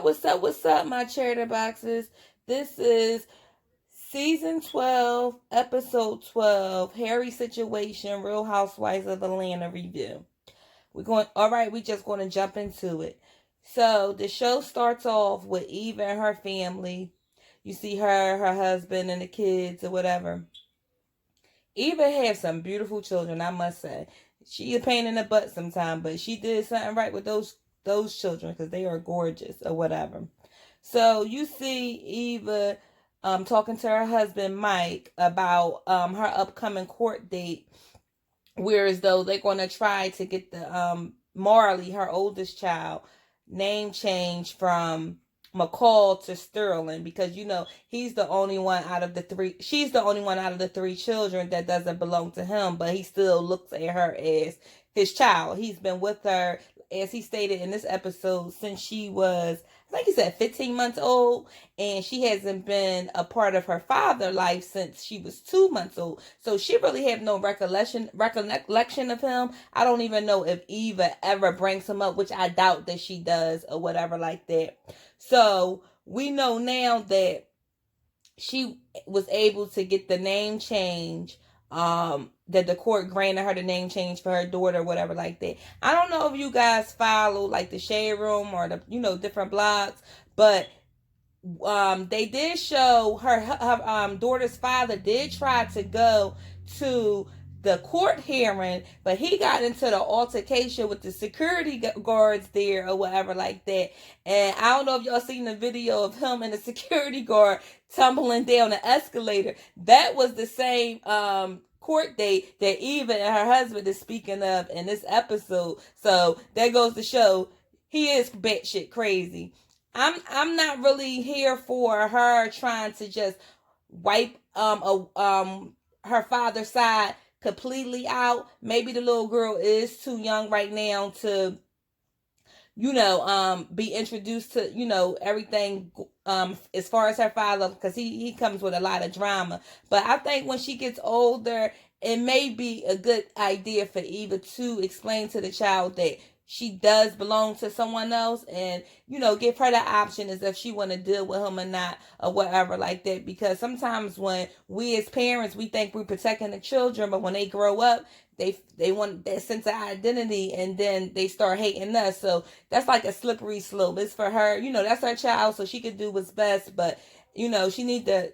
what's up, my charity boxes? This is season 12, episode 12, Harry Situation, Real Housewives of Atlanta review. All right, we just going to jump into it. So the show starts off with Eva and her family. You see her husband, and the kids or whatever. Eva has some beautiful children, I must say. She a pain in the butt sometimes, but she did something right with those children because they are gorgeous or whatever. So you see Eva talking to her husband Mike about her upcoming court date, whereas though they're going to try to get the Marley, her oldest child, name change from McCall to Sterling, because he's the only one out of the three. She's the only one out of the three children that doesn't belong to him, but he still looks at her as his child. He's been with her, as he stated in this episode, since she was, I think he said, 15 months old, and she hasn't been a part of her father's life since she was 2 months old. So she really have no recollection of him. I don't even know if Eva ever brings him up, which I doubt that she does or whatever like that. So we know now that she was able to get the name change, that the court granted her the name change for her daughter, whatever like that. I don't know if you guys follow like the Shade Room or the different blogs, but they did show her daughter's father did try to go to the court hearing, but he got into the altercation with the security guards there or whatever like that. And I don't know if y'all seen the video of him and the security guard tumbling down the escalator. That was the same court date that Eva and her husband is speaking of in this episode. So that goes to show he is batshit crazy. I'm not really here for her trying to just wipe her father's side completely out. Maybe the little girl is too young right now to be introduced to everything as far as her father, because he comes with a lot of drama. But I think when she gets older, it may be a good idea for Eva to explain to the child that she does belong to someone else, and give her the option as if she want to deal with him or not, or whatever like that. Because sometimes when we as parents, we think we're protecting the children, but when they grow up, they want that sense of identity, and then they start hating us. So that's like a slippery slope. It's for her, that's her child, so she could do what's best, but she need to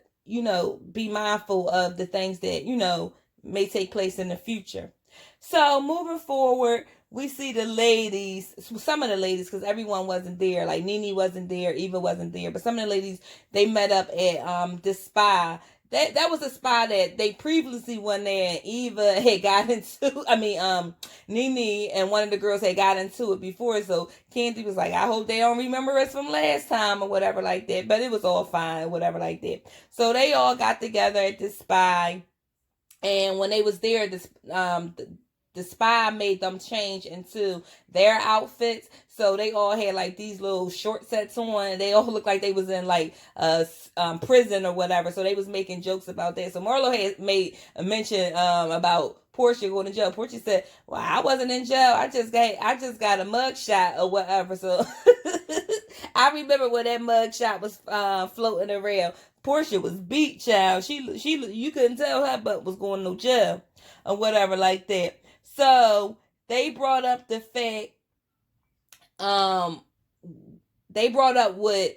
be mindful of the things that may take place in the future. So moving forward, we see the ladies, some of the ladies, because everyone wasn't there. Like Nene wasn't there, Eva wasn't there, but some of the ladies, they met up at this spa. That was a spa that they previously went there, and Eva had got into. Nene and one of the girls had got into it before. So Candy was like, "I hope they don't remember us from last time or whatever like that." But it was all fine, whatever like that. So they all got together at this spa, and when they was there, the spy made them change into their outfits. So they all had like these little short sets on. They all looked like they was in like prison or whatever. So they was making jokes about that. So Marlo had made a mention about Portia going to jail. Portia said, "Well, I wasn't in jail. I just got a mug shot or whatever." So I remember when that mug shot was floating around. Portia was beat, child. She you couldn't tell her butt was going to jail or whatever like that. So they brought up the fact, they brought up what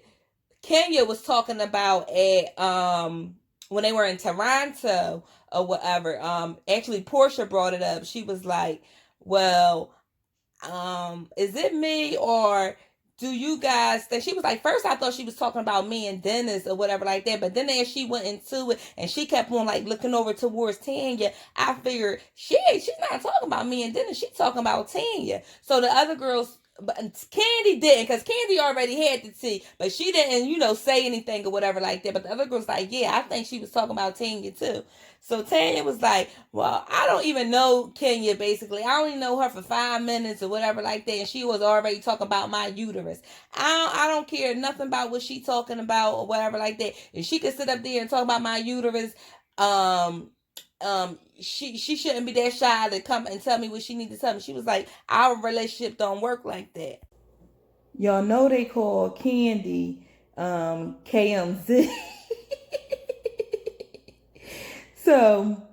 Kenya was talking about at when they were in Toronto or whatever. Actually Portia brought it up. She was like, "Well, is it me, or do you guys think?" She was like, first I thought she was talking about me and Dennis or whatever like that, but then as she went into it and she kept on like looking over towards Tanya, I figured she's not talking about me and Dennis, she's talking about Tanya. So the other girls, but Candy didn't, because Candy already had the tea, but she didn't, say anything or whatever like that. But the other girls like, yeah, I think she was talking about Tanya too. So Tanya was like, "Well, I don't even know Kenya, basically. I only know her for 5 minutes or whatever like that. And she was already talking about my uterus. I don't care nothing about what she talking about or whatever like that. If she could sit up there and talk about my uterus, she shouldn't be that shy to come and tell me what she need to tell me." She was like, "Our relationship don't work like that." Y'all know they call Candy KMZ. So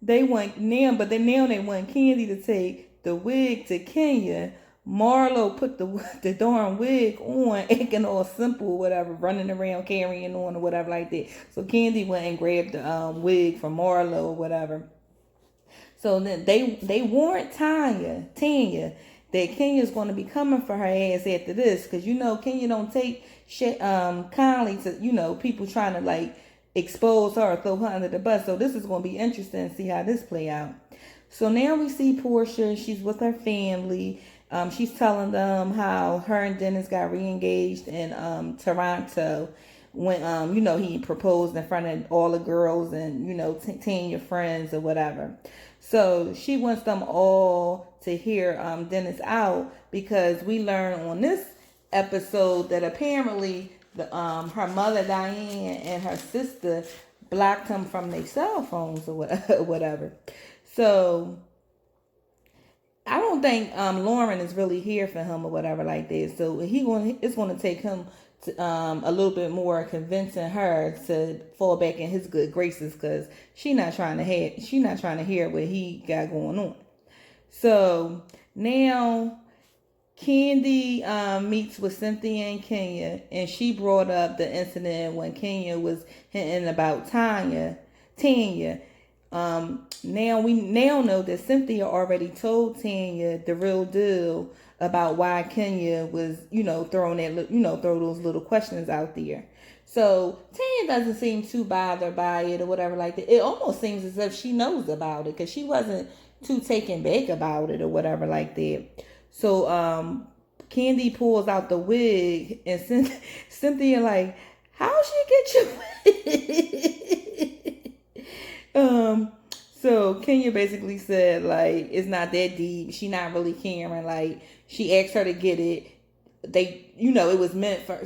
they want now, but then now they want Candy to take the wig to Kenya. Marlo put the darn wig on, acting all simple, whatever, running around carrying on or whatever like that. So Candy went and grabbed the wig from Marlo or whatever. So then they warned Tanya, that Kenya's going to be coming for her ass after this, because you know Kenya don't take shit kindly to people trying to like expose her or throw her under the bus. So this is going to be interesting to see how this play out. So now we see Portia. She's with her family. She's telling them how her and Dennis got reengaged in Toronto when he proposed in front of all the girls and Tanya friends or whatever. So she wants them all to hear Dennis out, because we learn on this episode that apparently her mother Diane and her sister blocked him from their cell phones or whatever. So I don't think Lauren is really here for him or whatever like that. So it's going to take him to, a little bit more convincing her to fall back in his good graces, because she's not trying to hear what he got going on. So now Candy meets with Cynthia and Kenya, and she brought up the incident when Kenya was hinting about Tanya. Now we know that Cynthia already told Tanya the real deal about why Kenya was, throwing throw those little questions out there. So Tanya doesn't seem too bothered by it or whatever like that. It almost seems as if she knows about it, because she wasn't too taken back about it or whatever like that. So Candy pulls out the wig, and Cynthia like, how she get your wig? So Kenya basically said like it's not that deep. She not really caring. Like she asked her to get it. It was meant for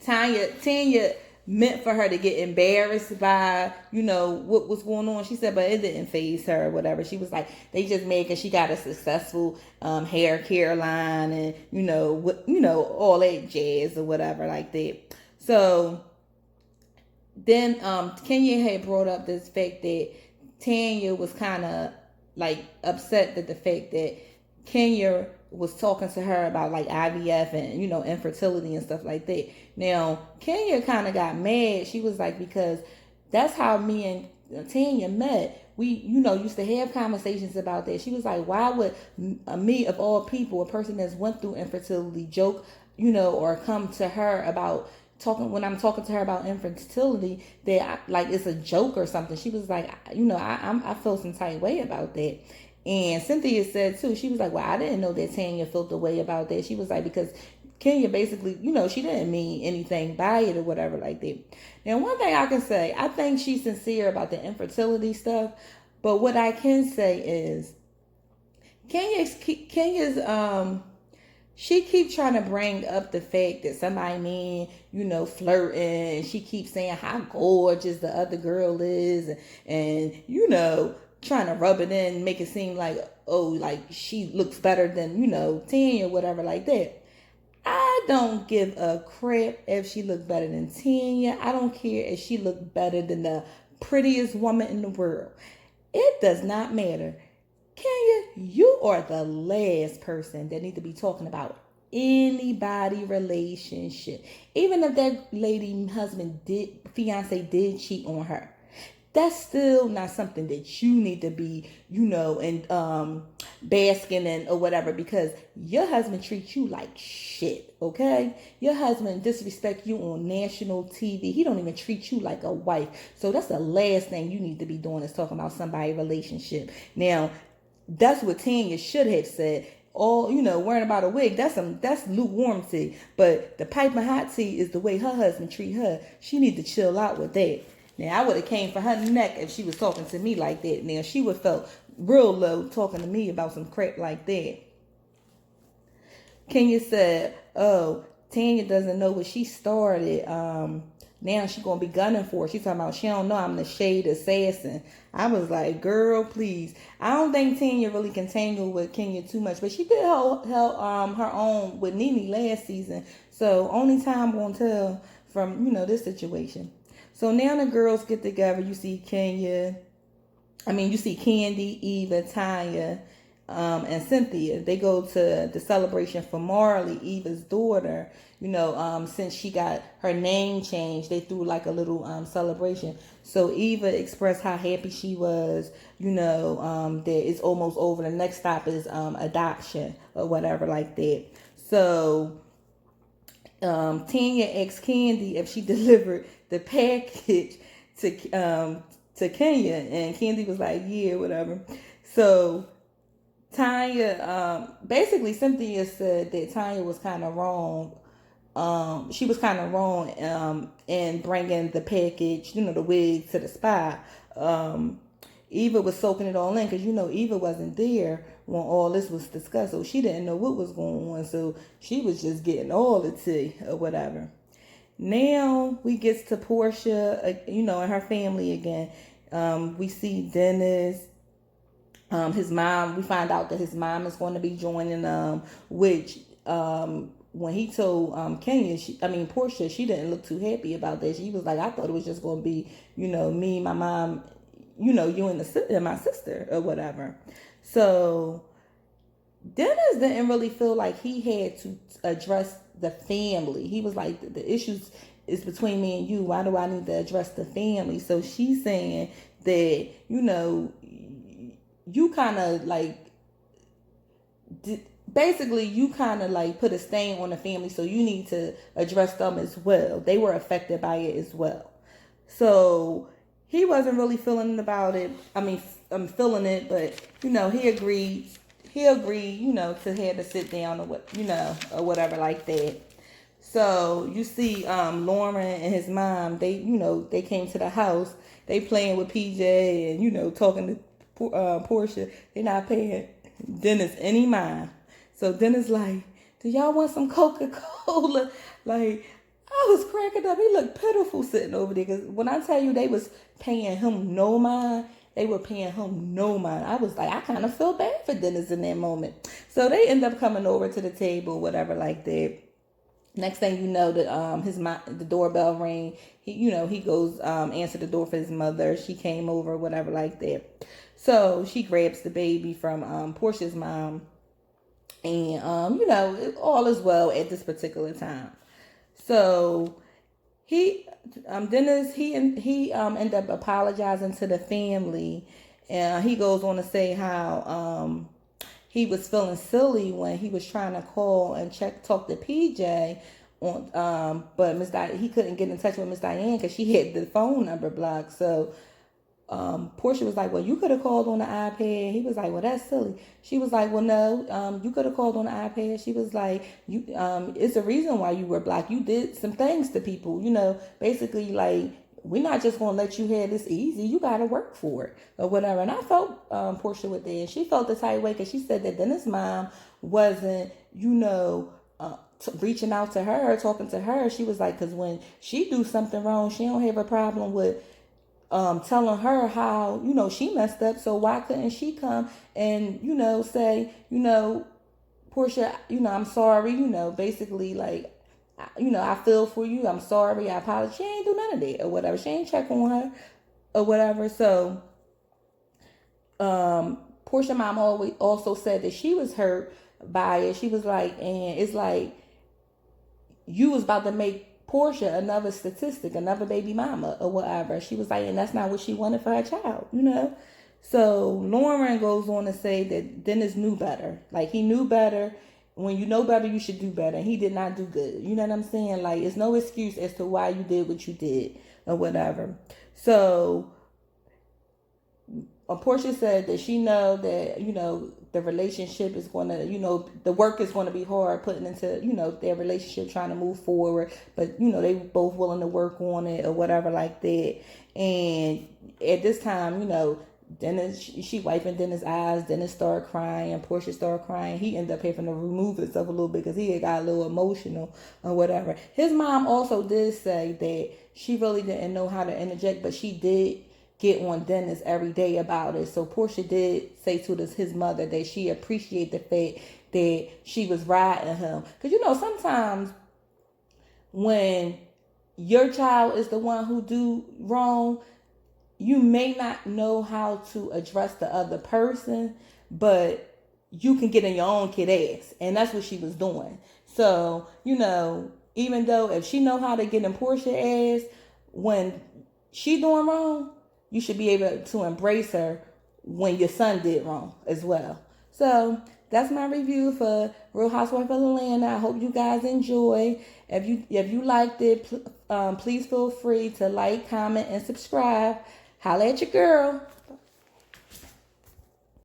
Tanya meant for her to get embarrassed by what was going on. She said, but it didn't faze her or whatever. She was like, they just made because she got a successful hair care line and all that jazz or whatever like that. So then Kenya had brought up this fact that Tanya was kind of like upset that the fact that Kenya was talking to her about like IVF and infertility and stuff like that. Now Kenya kind of got mad. She was like, because that's how me and Tanya met. We used to have conversations about that. She was like, why would me of all people, a person that's went through infertility, joke or come to her about when I'm talking to her about infertility, that like it's a joke or something. She was like, I feel some type way about that. And Cynthia said too, she was like, well, I didn't know that Tanya felt the way about that. She was like, because Kenya basically, she didn't mean anything by it or whatever like that. Now, one thing I can say, I think she's sincere about the infertility stuff. But what I can say is Kenya's she keeps trying to bring up the fact that somebody man, flirting, and she keeps saying how gorgeous the other girl is, and trying to rub it in, make it seem like, oh, like she looks better than, Tanya or whatever like that. I don't give a crap if she looked better than Tanya. I don't care if she looked better than the prettiest woman in the world. It does not matter. Kenya, you are the last person that need to be talking about anybody relationship. Even if that lady fiance did cheat on her, that's still not something that you need to be, and basking in or whatever, because your husband treats you like shit, okay? Your husband disrespect you on national TV. He don't even treat you like a wife. So that's the last thing you need to be doing, is talking about somebody's relationship. Now, that's what Tanya should have said. All, worrying about a wig, that's lukewarm tea. But the piping hot tea is the way her husband treat her. She need to chill out with that. Now, I would have came for her neck if she was talking to me like that. Now, she would have felt real low talking to me about some crap like that. Kenya said, oh, Tanya doesn't know what she started Now she gonna be gunning for it. She talking about she don't know I'm the shade assassin. I was like, girl, please. I don't think Tanya really can tangle with Kenya too much, but she did her own with Nene last season. So only time won't tell from this situation. So now the girls get together. You see you see Candy, Eva, Tanya, and Cynthia. They go to the celebration for Marley, Eva's daughter. Since she got her name changed, they threw like a little celebration. So Eva expressed how happy she was, that it's almost over. The next stop is adoption or whatever like that. So Tanya asked Candy if she delivered the package to Kenya, and Candy was like, yeah, whatever. So Tanya, basically Cynthia said that Tanya was kind of wrong. She was kind of wrong in bringing the package, the wig to the spot. Eva was soaking it all in because Eva wasn't there when all this was discussed, so she didn't know what was going on. So she was just getting all the tea or whatever. Now we get to Portia, and her family again. We see Dennis, his mom. We find out that his mom is going to be joining which when he told Portia, she didn't look too happy about that. She was like, I thought it was just going to be, me, my mom, you and my sister or whatever. So Dennis didn't really feel like he had to address the family. He was like, the issues is between me and you. Why do I need to address the family? So she's saying that, you kind of like, basically you kind of like put a stain on the family, so you need to address them as well. They were affected by it as well. So he wasn't really feeling about it. I'm feeling it, but he agreed. He agreed, to have to sit down or what, or whatever like that. So you see, Lauren and his mom, they came to the house. They playing with PJ and talking to Portia. They're not paying Dennis any mind. So Dennis like, do y'all want some Coca-Cola? Like, I was cracking up. He looked pitiful sitting over there. Because when I tell you they was paying him no mind, they were paying him no mind. I was like, I kind of feel bad for Dennis in that moment. So they end up coming over to the table, whatever like that. Next thing you know, the doorbell rang. He goes answer the door for his mother. She came over, whatever like that. So she grabs the baby from Portia's mom, and all is well at this particular time. So Dennis ended up apologizing to the family, and he goes on to say how he was feeling silly when he was trying to call and talk to PJ on but he couldn't get in touch with Miss Diane because she had the phone number blocked. So Portia was like, well, you could have called on the iPad. He was like, well, that's silly. She was like, well, no, you could have called on the iPad. She was like, it's a reason why you were blocked. You did some things to people, basically like, we're not just going to let you have this easy. You got to work for it or whatever. And I felt Portia with that. And she felt the tight way because she said that Dennis' mom wasn't, reaching out to her, talking to her. She was like, because when she do something wrong, she don't have a problem with telling her how, she messed up. So why couldn't she come and, say, Portia, I'm sorry, basically like, I feel for you. I'm sorry. I apologize. She ain't do none of that or whatever. She ain't check on her or whatever. So, Portia mom also said that she was hurt by it. She was like, and it's like, you was about to make Portia another statistic, another baby mama or whatever. She was like, and that's not what she wanted for her child, So Lauren goes on to say that Dennis knew better. Like, he knew better. When you know better, you should do better. And he did not do good. You know what I'm saying? Like, it's no excuse as to why you did what you did or whatever. So, Portia said that she know that, the relationship is going to, the work is going to be hard putting into, their relationship, trying to move forward. But, they both willing to work on it or whatever like that. And at this time, Dennis, she wiping Dennis' eyes. Dennis started crying. Portia started crying. He ended up having to remove himself a little bit because he had got a little emotional or whatever. His mom also did say that she really didn't know how to interject, but she did get on Dennis every day about it. So Portia did say to his mother that she appreciated the fact that she was riding him. Because, you know, sometimes when your child is the one who do wrong, you may not know how to address the other person, but you can get in your own kid ass. And that's what she was doing. So, you know, even though if she know how to get in Portia ass when she doing wrong, you should be able to embrace her when your son did wrong as well. So that's my review for Real Housewives of Atlanta. I hope you guys enjoy. If you liked it, please feel free to like, comment, and subscribe. Holla at your girl.